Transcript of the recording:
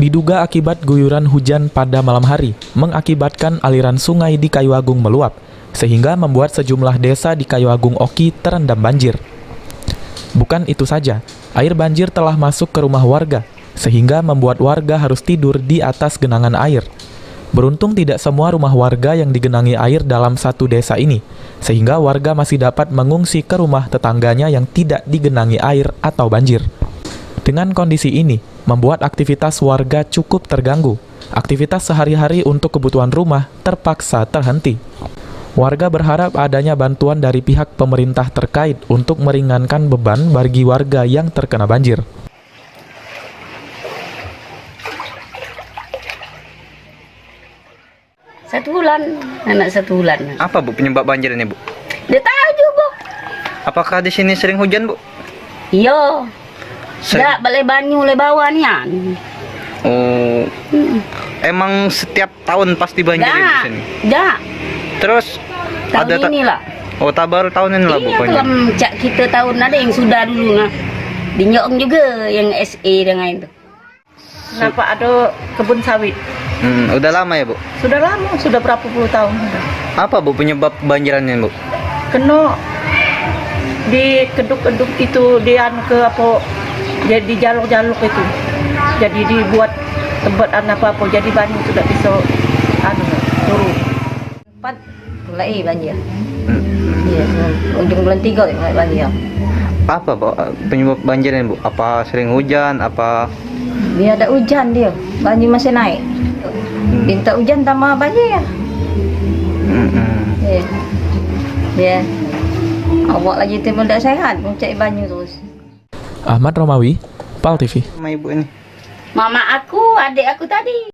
Diduga akibat guyuran hujan pada malam hari, mengakibatkan aliran sungai di Kayu Agung meluap, sehingga membuat sejumlah desa di Kayu Agung Oki terendam banjir. Bukan itu saja, air banjir telah masuk ke rumah warga, sehingga membuat warga harus tidur di atas genangan air. Beruntung tidak semua rumah warga yang digenangi air dalam satu desa ini, sehingga warga masih dapat mengungsi ke rumah tetangganya yang tidak digenangi air atau banjir. Dengan kondisi ini, membuat aktivitas warga cukup terganggu. Aktivitas sehari-hari untuk kebutuhan rumah terpaksa terhenti. Warga berharap adanya bantuan dari pihak pemerintah terkait untuk meringankan beban bagi warga yang terkena banjir. Satu bulan, anak 1 bulan. Apa Bu penyebab banjir ini Bu? Dia tahu juga. Apakah di sini sering hujan Bu? Iya. Dak balai banyu le bawah nian. Oh. Emang setiap tahun pasti banjir di sini? Dak. Terus Tahun ada inilah. Oh, tak baru tahun ini lah Bu Iya, banjir. dalam cak kita tahun ada yang sudah dulu nah. Di Nyong juga yang SE dengan itu. Kenapa ada kebun sawit? Udah lama ya Bu? Sudah lama, sudah berapa puluh tahun sudah. Apa Bu penyebab banjirannya Bu? Kena di keduk-keduk itu dia ke apa? Jadi jalur-jalur itu. Jadi dibuat tempat apa-apa jadi banyu sudah bisa turun. 4 mulai banjir. Iya, ujung bulan 3 mulai banjir. Apa Bu penyebab banjirnya Bu? Apa sering hujan? Apa Dia ada hujan dia, banjir masih naik. Minta hujan tambah banjir ya. Ya. Ya. Awak lagi tidak sehat, mencari banyu terus. Ahmad Romawi, PAL TV. sama Ibu ini? Mama aku, adik aku tadi.